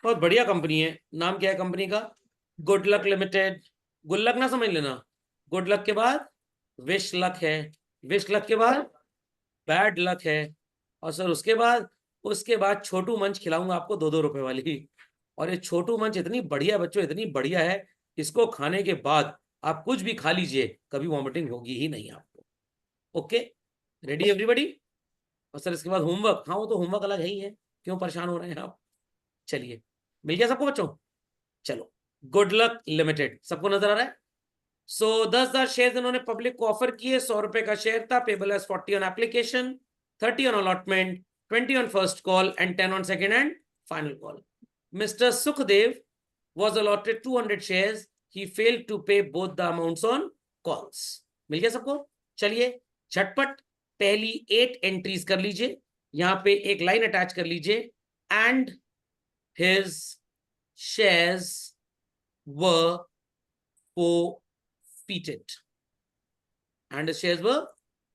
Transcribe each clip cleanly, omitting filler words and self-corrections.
बहुत बढ़िया कंपनी है। नाम क्या है कंपनी का? Good luck limited. Good luck ना समझ लेना, गुड लक के बाद विश लक है, विश लक के बाद बैड लक है, और सर उसके बाद छोटू मंच खिलाऊंगा आपको 2-2 रुपए वाली। और ये छोटू मंच इतनी बढ़िया बच्चों, इतनी बढ़िया है, इसको खाने के बाद आप कुछ भी खा लीजिए, कभी वॉमिटिंग होगी ही नहीं आपको। Okay, ready everybody? और सर इसके बाद होमवर्क, हाँ वो तो होमवर्क अलग है ही है, क्यों परेशान हो रहे हैं आप? चलिए, मिल गया सबको बच्चों? चलो, गुड लक लिमिटेड सबको नजर आ रहा है? सो 10,000 शेयर इन्होंने पब्लिक को ऑफर किए। 100 रुपए का शेयर था, payable as 40 on application, 30 on allotment, 20 on first call and 10 on second and final call. Mister Sukhdev was allotted 200 shares. He failed to pay both the amounts on calls. मिल गया सबको? चलिए झटपट पहली 8 एंट्रीज कर लीजिए, यहां पे एक लाइन अटैच कर लीजिए, and his shares were forfeited. And his shares were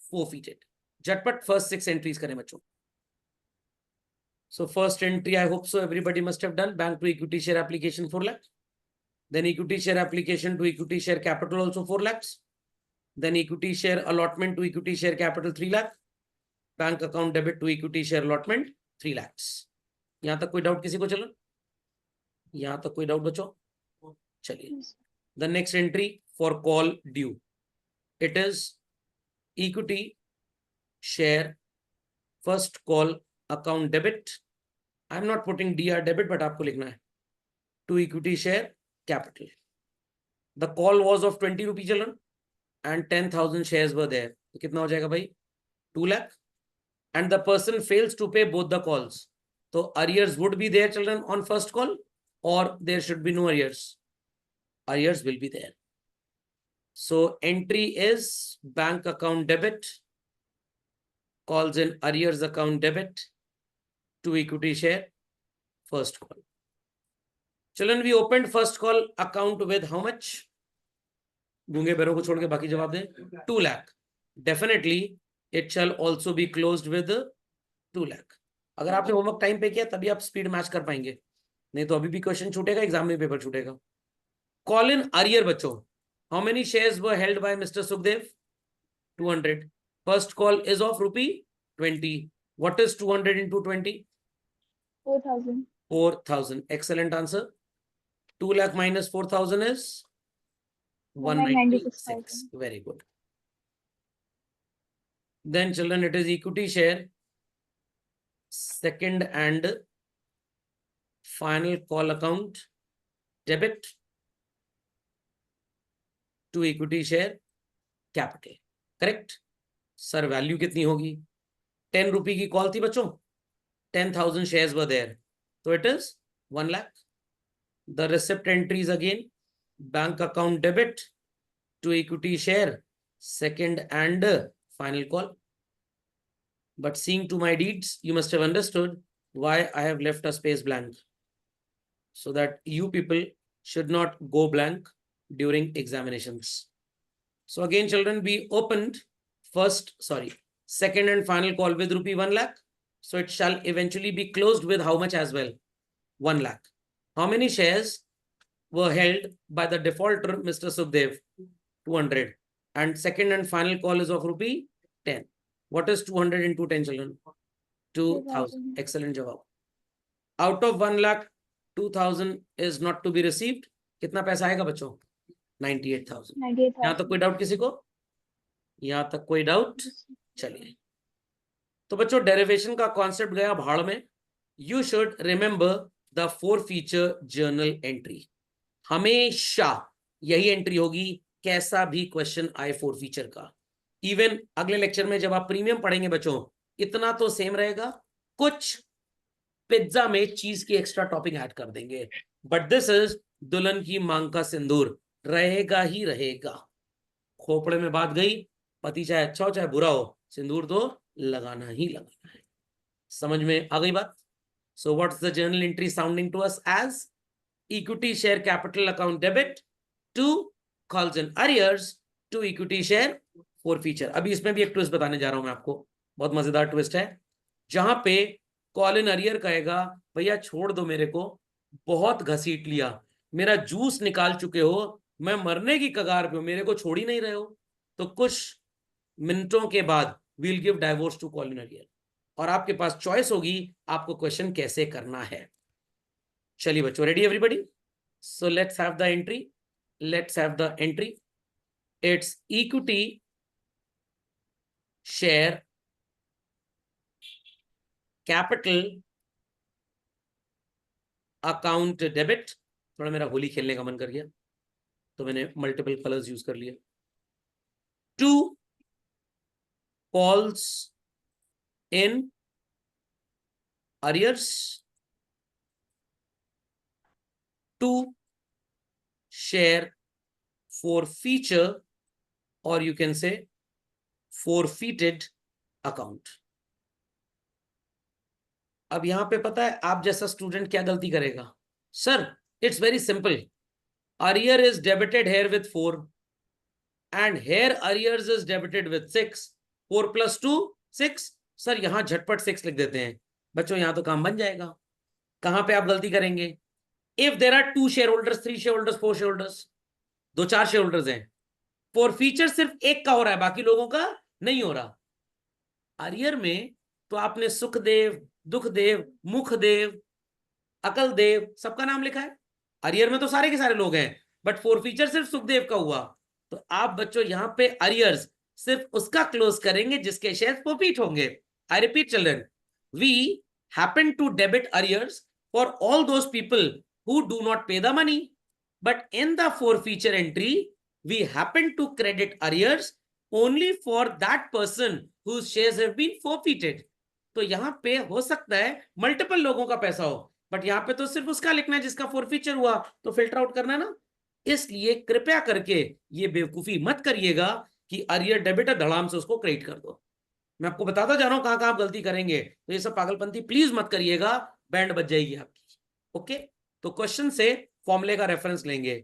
forfeited. झटपट फर्स्ट 6 एंट्रीज करें बच्चों। So first entry, I hope so everybody must have done. Bank to equity share application 4 lakh. Then equity share application to equity share capital also 4 lakhs. Then equity share allotment to equity share capital 3 lakh. Bank account debit to equity share allotment 3 lakhs. यहां तक कोई doubt किसी को? चलो, यहां तक कोई doubt बच्चों? चलिए, the next entry for call due. It is equity share first call account debit. I'm not putting DR debit, but आपको लिखना है to equity share capital. The call was of 20 rupees children and 10,000 shares were there. तो कितना हो जाएगा भाई? 2 lakh. And the person fails to pay both the calls. So arrears would be there children on first call, or there should be no arrears. Arrears will be there. So entry is bank account debit, calls in arrears account debit to equity share first call. Children, we opened first call account with how much? गूंगे बेरों को छोड़ के बाकी जवाब दें। 2 lakh. Definitely it shall also be closed with 2 lakh. अगर आपने homework time पे किया तभी आप स्पीड मैच कर पाएंगे, नहीं तो अभी भी क्वेश्चन छूटेगा, एग्जाम में पेपर छूटेगा। कॉल इन अरियर बच्चों, how many shares were held by mister Sukhdev? 200. First call is of ₹20. What is 200 into 20? 4,000. 4,000. Excellent answer. 2 lakh minus 4,000 is 196. Very good. Then children, it is equity share second and final call account debit to equity share capital. Correct sir? Value कितनी होगी? 10 रुपए की call थी बच्चों, 10,000 shares were there, तो it is 1 lakh. The receipt entries again, bank account debit to equity share second and final call. But seeing to my deeds, you must have understood why I have left a space blank, so that you people should not go blank during examinations. So again, children, we opened second and final call with ₹1 lakh. So it shall eventually be closed with how much as well? 1 lakh. How many shares were held by the defaulter, Mr. Sukhdev? 200. And second and final call is of ₹10. What is 200 into 10 children? 2,000. Excellent jawab. Out of 1 lakh, 2,000 is not to be received. कितना पैसा आएगा बच्चों? 98,000. यहाँ तक कोई doubt किसी को? यहाँ तक कोई डाउट? चलिए, तो बच्चों डेरिवेशन का कॉन्सेप्ट गया भाड़ में. You should remember the 4 feature journal entry. हमेशा यही एंट्री होगी, कैसा भी क्वेश्चन आए 4 फीचर का. इवन अगले लेक्चर में जब आप प्रीमियम पढ़ेंगे बच्चों, इतना तो सेम रहेगा, कुछ पिज्जा में चीज की एक्स्ट्रा टॉपिंग ऐड कर देंगे, बट दिस इज दुल्हन की मांग का सिंदूर, रहेगा ही रहेगा. खोपड़े में बात गई, पति चाहे अच्छा हो चाहे बुरा हो, सिंदूर तो लगाना ही लगाना है. समझ में आ गई बात? So what's the journal entry sounding to us as equity share capital account debit to calls and arrears to equity share 4 feature. अभी इसमें भी एक ट्विस्ट बताने जा रहा हूं मैं आपको, बहुत मजेदार ट्विस्ट है. जहां पे कॉल इन अरियर कहेगा भैया छोड़ दो मेरे को, बहुत घसीट लिया, मेरा जूस निकाल चुके हो, मैं मरने की कगार पे हूं, मेरे को छोड़ ही नहीं रहे हो, तो कुछ मिनटों के बाद we'll give divorce to calls in arrear, और आपके पास चॉइस होगी आपको क्वेश्चन कैसे करना है। चलिए बच्चों, ready everybody? So let's have the entry, let's have the entry. It's equity share capital account debit. थोड़ा मेरा होली खेलने का मन कर गया तो मैंने मल्टीपल कलर्स यूज कर लिए। To calls in arrears, to share forfeiture, or you can say forfeited account। अब यहां पे पता है आप जैसा स्टूडेंट क्या गलती करेगा? Sir it's very simple, arrear is debited here with 4 and here arrears is debited with 6, 4 plus 2 6। Sir यहां झटपट 6 लिख देते हैं बच्चों, यहां तो काम बन जाएगा। कहां पे आप गलती करेंगे? If there are 2 shareholders, 3 shareholders, 4 shareholders, 2-4 shareholders हैं, फॉरफीचर सिर्फ एक का हो रहा है, बाकी लोगों का नहीं हो रहा। अरियर में तो आपने सुखदेव, दुखदेव, मुखदेव, अकलदेव सबका नाम लिखा है, अरियर में तो सारे के सारे लोग हैं, बट फॉरफीचर सिर्फ सुखदेव का हुआ। तो आप बच्चों यहां पे अरियर्स सिर्फ उसका क्लोज करेंगे जिसके शेयर फॉरफीट होंगे। I repeat children, we happen to debit arrears for all those people who do not pay the money, but in the forfeiture entry we happen to credit arrears only for that person whose shares have been forfeited। तो यहां पे हो सकता है multiple लोगों का पैसा हो, बट यहां पे तो सिर्फ उसका लिखना है जिसका फॉरफीचर हुआ, तो फिल्टर आउट करना है ना। इसलिए कृपया करके ये बेवकूफी मत करिएगा कि अरियर डेबिट है धड़ाम से उसको क्रेडिट कर दो। मैं आपको बताता जा रहा हूं कहां कहां आप गलती करेंगे, तो ये सब पागलपंती प्लीज मत करिएगा, बैंड बज जाएगी आपकी। ओके, तो क्वेश्चन से फॉर्मूले का रेफरेंस लेंगे।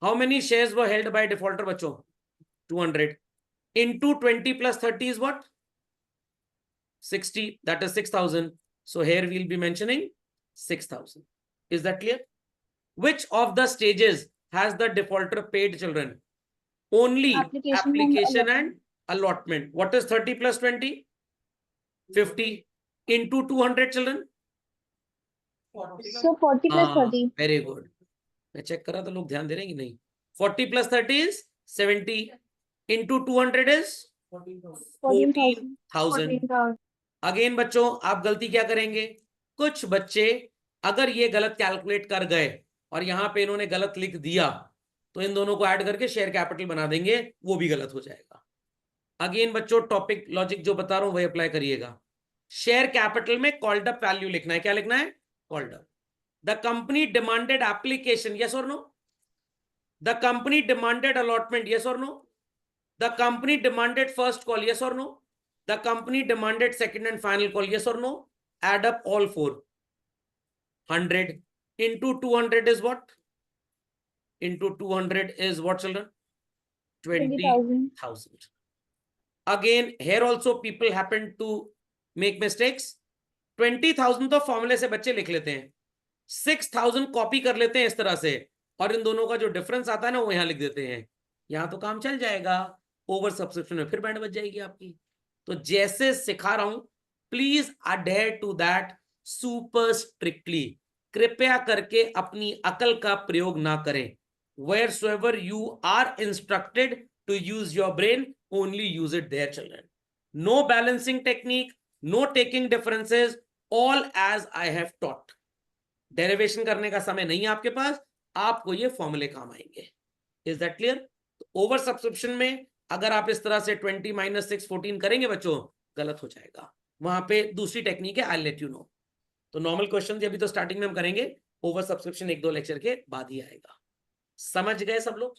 How many shares were held by defaulter बच्चों? 200 into 20 plus 30 is what? 60, that is 6,000। so here we'll be mentioning 6,000। is that clear? Which of the stages has the defaulter paid children? Only application and allotment। what is 30 plus 20? 50 into 200 children? So 40 plus 30. Very good, मैं check कर रहा था लोग ध्यान दे रहे हैं कि नहीं। 40 plus 30 is 70 into 200 is 14,000। Again बच्चों आप गलती क्या करेंगे? कुछ बच्चे अगर ये गलत कैलकुलेट कर गए और यहां पे इन्होंने गलत लिख दिया, तो इन दोनों को ऐड करके शेयर कैपिटल बना देंगे, वो भी गलत हो जाएगा। अगेन बच्चों टॉपिक लॉजिक जो बता रहा हूं वही अप्लाई करिएगा। शेयर कैपिटल में कॉल्ड अप वैल्यू लिखना है, क्या लिखना है? Called up. The company demanded application, yes और no? The company demanded allotment, yes और no? The company demanded first call, yes और no? The company demanded second and final call, yes or no? Add up all 4. 100 into 200 is what? Into 200 is what, children? 20,000। Again, here also people happen to make mistakes। 20,000 तो फॉर्मूले से बच्चे लिख लेते हैं, 6,000 copy कर लेते हैं इस तरह से, और इन दोनों का जो डिफरेंस आता है ना वो यहां लिख देते हैं। यहां तो काम चल जाएगा, ओवर सब्सक्रिप्शन में फिर बैंड बच जाएगी आपकी। तो जैसे सिखा रहा हूं please adhere to that super strictly. कृपया करके अपनी अकल का प्रयोग ना करें। wheresoever you are instructed to use your brain, only use it there children। no balancing technique, no taking differences, all as I have taught। Derivation करने का समय नहीं है आपके पास, आपको ये फॉर्मूले काम आएंगे। Is that clear? Over subscription में अगर आप इस तरह से 20 - 6 14 करेंगे बच्चों, गलत हो जाएगा। वहां पे दूसरी टेक्निक है, आई लेट यू नो। तो नॉर्मल क्वेश्चन अभी तो स्टार्टिंग में हम करेंगे, ओवर सब्सक्रिप्शन 1-2 लेक्चर के बाद ही आएगा। समझ गए सब लोग?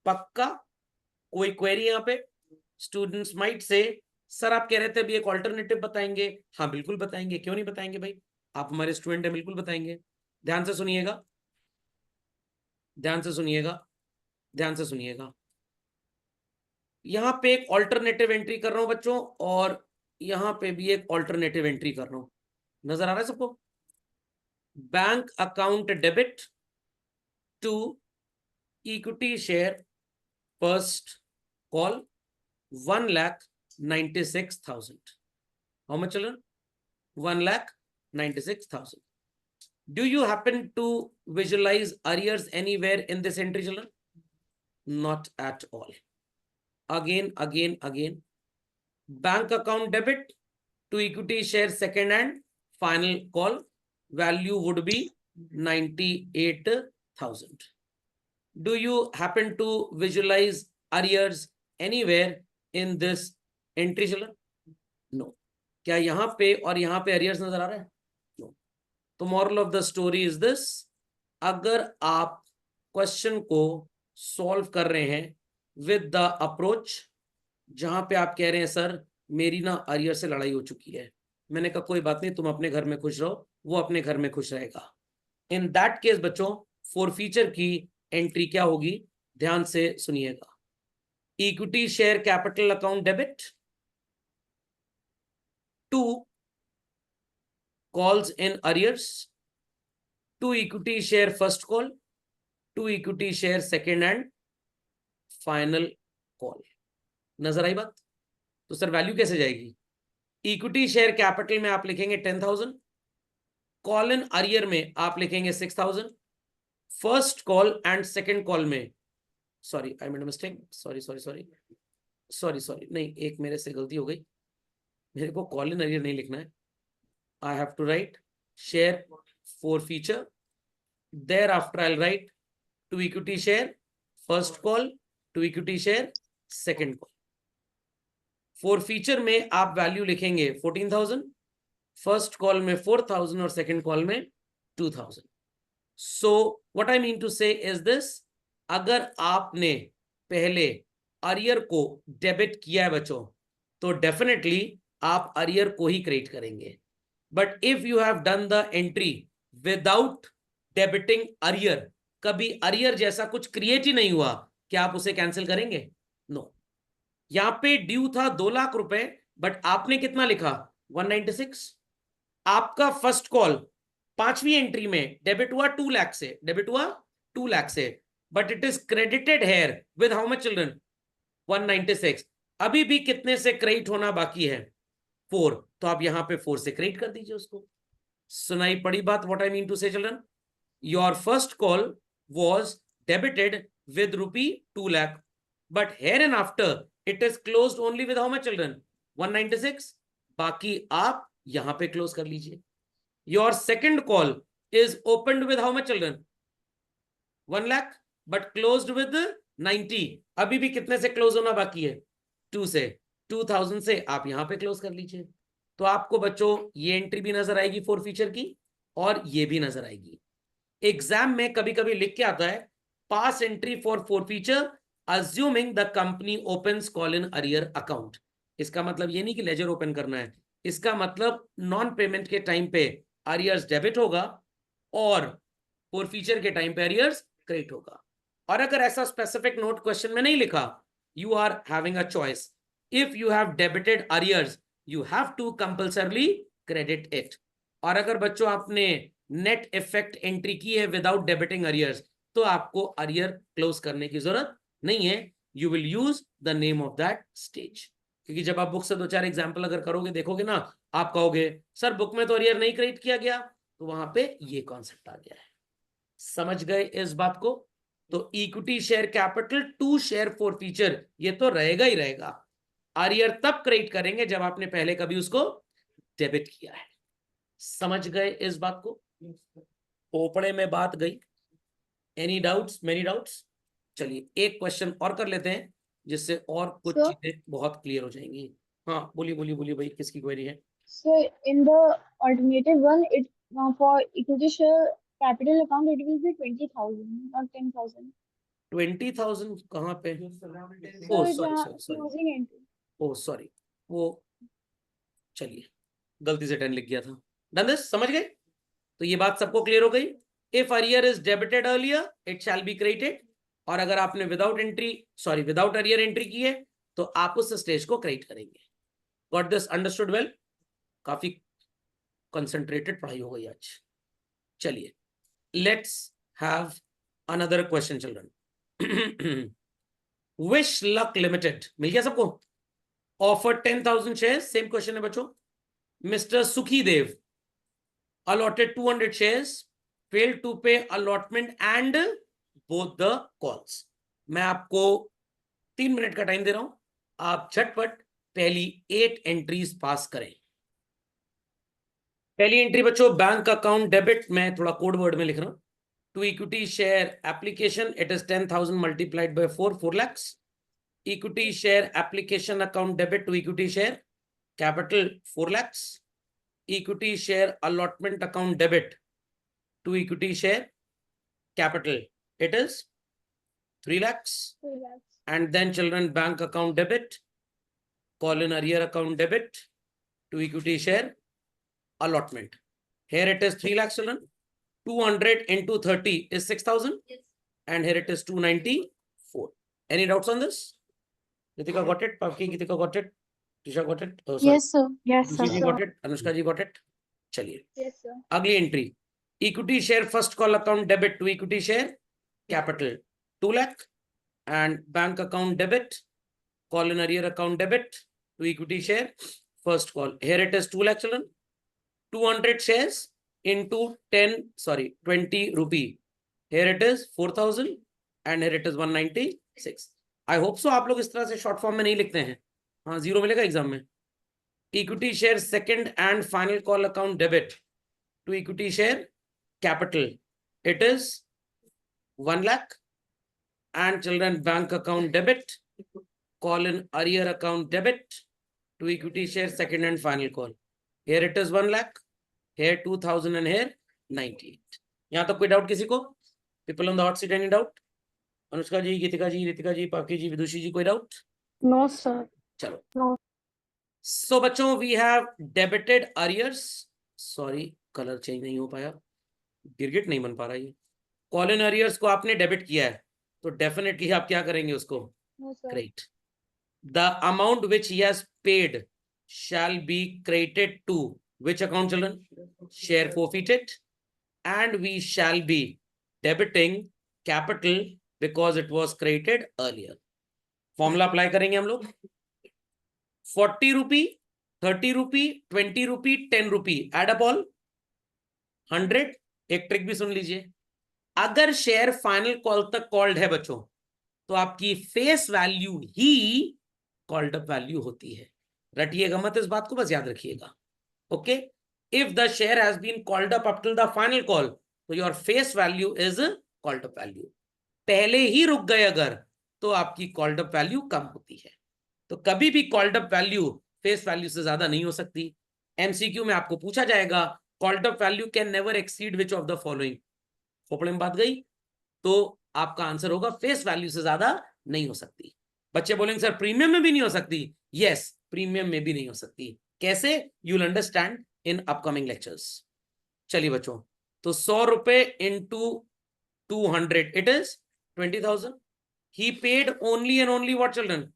पक्का? कोई क्वेरी यहाँ पे? स्टूडेंट्स माइट से सर आप कह रहे थे अभी एक ऑल्टरनेटिव बताएंगे। हाँ बिल्कुल बताएंगे, क्यों नहीं बताएंगे भाई, आप हमारे स्टूडेंट हैं, बिल्कुल बताएंगे। ध्यान से सुनिएगा, ध्यान से सुनिएगा, ध्यान से सुनिएगा। यहां पे एक ऑल्टरनेटिव एंट्री कर रहा हूं बच्चों, और यहां पे भी एक ऑल्टरनेटिव एंट्री कर रहा हूं। नजर आ रहा है सबको? Bank account debit to equity share first call 1,96,000. How much, children? 1,96,000. Do you happen to visualize arrears anywhere in this entry, children? Not at all. Again. Bank account debit to equity share second and final call value would be 98,000. Do you happen to visualize arrears anywhere in this entry, children? No. क्या यहां पे और यहां पे arrears नजर आ रहा है? No. तो moral of the story is this: अगर आप क्वेश्चन को सॉल्व कर रहे हैं विद द अप्रोच जहां पे आप कह रहे हैं सर मेरी ना अरियर से लड़ाई हो चुकी है, मैंने कहा कोई बात नहीं, तुम अपने घर में खुश रहो, वो अपने घर में खुश रहेगा, इन दैट केस बच्चों फॉरफीचर की एंट्री क्या होगी, ध्यान से सुनिएगा। Equity share capital account debit to calls in arrears, to equity share first call, to equity share second and final call. नजर आई बात? तो सर वैल्यू कैसे जाएगी? इक्विटी शेयर कैपिटल में आप लिखेंगे 10,000, कॉल इन अरियर में आप लिखेंगे 6,000, first call and second call में, sorry I made a mistake, sorry नहीं, एक मेरे से गलती हो गई, मेरे को कॉल इन अरियर नहीं लिखना है, I have to write share forfeiture, thereafter I'll write to equity share first call, to equity share second call. forfeiture में आप वैल्यू लिखेंगे 14,000, फर्स्ट कॉल में 4,000 और सेकेंड कॉल में 2,000. So what I mean to say is this, अगर आपने पहले arrear को डेबिट किया है बच्चों तो डेफिनेटली आप अरियर को ही क्रिएट करेंगे, but if you have done the entry without debiting arrear, कभी अरियर जैसा कुछ क्रिएट ही नहीं हुआ, क्या आप उसे कैंसिल करेंगे? नो. यहां पे ड्यू था 2 लाख रुपए, बट आपने कितना लिखा? 196. आपका फर्स्ट कॉल 5वीं एंट्री में डेबिट हुआ 2 लाख से, डेबिट हुआ 2 लाख से, but it is credited here with how much children? 196. अभी भी कितने से क्रेडिट होना बाकी है? 4. तो आप यहां पे 4 से क्रेडिट कर दीजिए उसको। सुनाई पड़ी बात? व्हाट आई मीन टू से children, your first call was debited with rupee 2 lakh, but here and after it is closed only with how much children? 196. बाकी आप यहां पे क्लोज कर लीजिए। your second call is opened with how much children? 1 lakh, but closed with 90. अभी भी कितने से क्लोज होना बाकी है? 2 से। 2000 से आप यहां पे क्लोज कर लीजिए। तो आपको बच्चों ये एंट्री भी नजर आएगी फॉर फीचर की, और ये भी नजर आएगी। एग्जाम में कभी कभी लिख के आता है pass entry for forfeiture assuming the company opens call in arrear account. इसका मतलब ये नहीं कि लेजर ओपन करना है, इसका मतलब नॉन पेमेंट के टाइम पे अरियर्स डेबिट होगा और फॉरफीचर के टाइम पे अरियर्स क्रेडिट होगा। और अगर ऐसा स्पेसिफिक नोट क्वेश्चन में नहीं लिखा, you are having a choice, if you have debited arrears you have to compulsorily credit it. और अगर बच्चों आपने नेट इफेक्ट एंट्री की है विदाउट डेबिटिंग अरियर्स, तो आपको अरियर क्लोज करने की जरूरत नहीं है, you will use the name of that stage. क्योंकि जब आप बुक से 2-4 एग्जाम्पल अगर करोगे, देखोगे ना, आप कहोगे सर बुक में तो अरियर नहीं क्रिएट किया गया, तो वहां पे ये कॉन्सेप्ट आ गया है। समझ गए इस बात को? तो equity share capital to share forfeiture ये तो रहेगा ही रहेगा। अरियर तब क्रिएट करेंगे जब आपने पहले कभी उसको डेबिट किया है। समझ गए इस बात को? ओपड़े में बात गई। Any doubts? Many doubts? चलिए एक क्वेश्चन और कर लेते हैं जिससे और कुछ चीजें बहुत क्लियर हो जाएंगी। हाँ बोलिए भाई, किसकी क्वेरी है? So in the alternative one, it for equity share capital account it will be 20,000, not 10,000. 20,000 कहाँ पे? So closing entry. ओ सॉरी, वो चलिए गलती से 10 लिख गया था। Done this? समझ गए? तो ये बात सबको क्लियर हो गई। If arrear is debited earlier it shall be credited, और अगर आपने विदाउट अरियर एंट्री की है तो आप उस स्टेज को क्रेडिट करेंगे। Got this? Understood well? काफी कंसंट्रेटेड पढ़ाई हो गई आज। चलिए, let's have another question children. Wish Luck Limited मिल गया सबको? ऑफर 10,000 शेयर्स, सेम क्वेश्चन है बच्चों। Mr Sukhdev allotted 200 shares, failed to pay allotment and both the calls. मैं आपको 3 मिनट का टाइम दे रहा हूं, आप झटपट पहली 8 एंट्रीज पास करें। पहली एंट्री बच्चों, बैंक अकाउंट डेबिट, मैं थोड़ा कोड वर्ड में लिख रहा हूं। To equity share application, it is 10,000 multiplied by 4 lakhs. Equity share application account debit to equity share capital 4 lakhs. Equity share allotment account debit to equity share capital, it is 3 lakhs. 3 lakhs. And then children bank account debit, colon arrear account debit to equity share allotment. Here it is 3 lakhs children. 200 into 30 is 6,000. Yes. And here it is 294. Any doubts on this? Ritika got it? Pavki, Gitika got it? Tisha got it? Oh, sorry. Yes, sir. Yes, Rishi ji sir. got it? Anushka ji got it? चलिए, Yes, sir. अगली entry, equity share first call account debit to equity share capital 2 lakh and bank account debit colon arrear account debit to equity share first call. Here it is 2 lakh children. 200 shares into 20 rupee. Here it is 4,000 and here it is 196. I hope so आप लोग इस तरह से short form में नहीं लिखते हैं। हाँ, 0 मिलेगा एग्जाम में। Equity share second and final call account debit to equity share capital, it is 1 lakh. And children bank account debit colon arrear account debit to equity share second and final call. Here it is 1 lakh, here 2,000 and here 98. यहाँ तक कोई doubt किसी को? People on the hot seat, any doubt? Anushka जी, गीतिका जी, रितिका जी, पाकी जी, विदुषी जी, कोई doubt? No, sir. चलो। No. So बच्चों, we have debited arrears. Sorry, colour change नहीं हो पाया, गिरगिट नहीं बन पा रहा ये। कॉलन अरियर्स को आपने डेबिट किया है, तो डेफिनेटली आप क्या करेंगे उसको? No, sir. Credit. The amount which he has paid shall be credited to which account children? Share forfeited. And we shall be debiting capital because it was credited earlier. Formula apply करेंगे हम लोग। 40 रुपी, 30 रुपी, 20 रुपी, 10 रुपी, add up all 100। एक trick भी सुन लीजिए, अगर share final call तक called है बच्चों, तो आपकी face value he called up value होती है। रटिएगा मत इस बात को, बस याद रखिएगा। Okay, if the share has been called up till the final call, तो your face value is called up value. पहले ही रुक गए अगर, तो आपकी कॉल्ड अप वैल्यू कम होती है। तो कभी भी called up value face value से ज्यादा नहीं हो सकती। एमसीक्यू में आपको पूछा जाएगा, called up value can never exceed which of the following. खोपड़े में बात गई, तो आपका आंसर होगा फेस वैल्यू से ज्यादा नहीं हो सकती। बच्चे बोलेंगे सर प्रीमियम में भी नहीं हो सकती। यस, प्रीमियम में भी नहीं हो सकती। कैसे? You will understand in upcoming lectures. चलिए बच्चों, तो 100 रुपए into 200, it is 20,000। He paid only and only what children?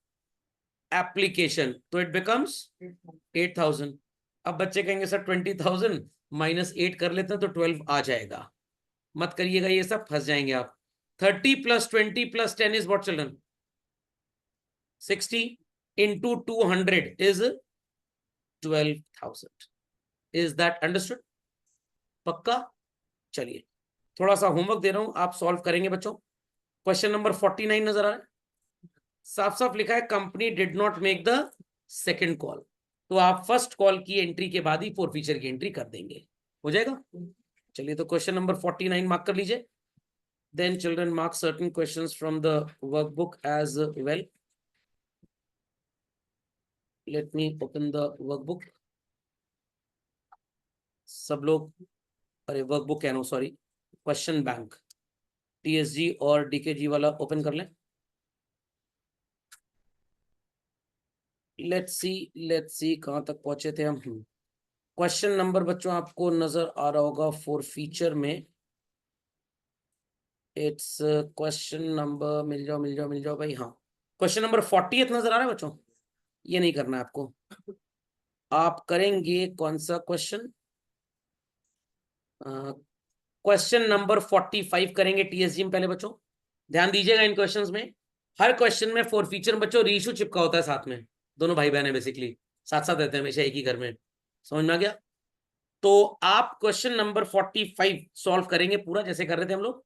Application, तो इट बिकम्स 8,000। अब बच्चे कहेंगे सर 20,000 माइनस 8 कर लेते हैं तो 12 आ जाएगा। मत करिएगा ये सब, फंस जाएंगे आप। 30 + 20 + 10 is what children? 60 into 200 is 12,000. Is that understood? पक्का? चलिए, थोड़ा सा होमवर्क दे रहा हूं, आप सॉल्व करेंगे बच्चों। क्वेश्चन नंबर 49 नजर आ रहा है, साफ साफ लिखा है company did not make the second call. तो आप फर्स्ट कॉल की एंट्री के बाद ही फोरफीचर की एंट्री कर देंगे, हो जाएगा। चलिए, तो क्वेश्चन नंबर 49 मार्क कर लीजिए। Then children mark certain questions from the workbook as well. Let me open the workbook. सब लोग, अरे वर्कबुक क्या no, sorry, question bank TSG और डीकेजी वाला ओपन कर लें। लेट्स सी कहां तक पहुंचे थे हम। क्वेश्चन नंबर बच्चों आपको नजर आ रहा होगा फॉर फीचर में। इट्स क्वेश्चन नंबर, मिल जाओ भाई। हाँ, क्वेश्चन नंबर 40 नजर आ रहा है बच्चों। ये नहीं करना है आपको, आप करेंगे कौन सा क्वेश्चन? क्वेश्चन नंबर 45 करेंगे टीएसजी में पहले बच्चों। ध्यान दीजिएगा इन क्वेश्चंस में, हर क्वेश्चन में फॉर फीचर बच्चों रीइश्यू चिपका होता है साथ में, दोनों भाई बहन है बेसिकली, साथ साथ रहते हैं हमेशा एक ही घर में, समझ में आ गया। तो आप क्वेश्चन नंबर 45 सॉल्व करेंगे पूरा जैसे कर रहे थे हम लोग,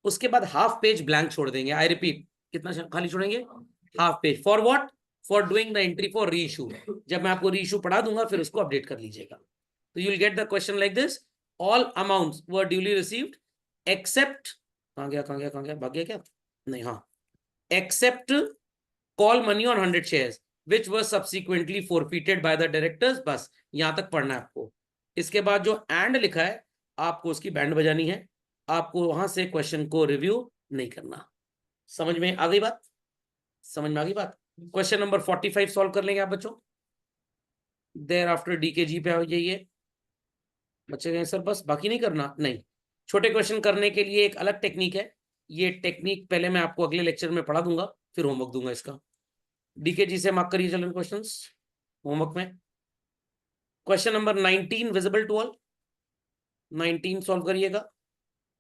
उसके बाद हाफ पेज ब्लैंक छोड़ देंगे। आई रिपीट, कितना खाली छोड़ेंगे? Half page. For what? For doing the entry for reissue. जब मैं आपको रीइश्यू पढ़ा दूंगा फिर उसको अपडेट कर लीजिएगा। तो you will get the question like this, all amounts were duly received except, कहां गया भाग गया क्या? नहीं, हाँ, except call money on 100 shares which were subsequently forfeited by the directors. बस यहां तक पढ़ना है आपको। इसके बाद जो एंड लिखा है आपको उसकी बैंड बजानी है, आपको वहां से क्वेश्चन को रिव्यू नहीं करना। समझ में आ गई बात? समझ में आ गई बात? क्वेश्चन नंबर 45 सॉल्व कर लेंगे आप बच्चों। देर आफ्टर डीकेजी पे आ जाइए बच्चे गए सर बस बाकी नहीं करना, नहीं, छोटे क्वेश्चन करने के लिए एक अलग टेक्निक है। ये टेक्निक पहले मैं आपको अगले लेक्चर में पढ़ा दूंगा, फिर होमवर्क दूंगा इसका। डीकेजी से मार्क करिए चलो क्वेश्चंस होमवर्क में। Question number 19 visible to all, 19 solve करिएगा,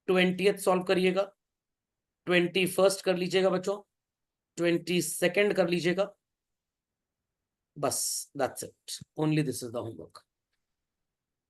20th सॉल्व करिएगा, 21st कर लीजिएगा बच्चों, 22nd कर लीजिएगा, बस that's it, only this is the homework.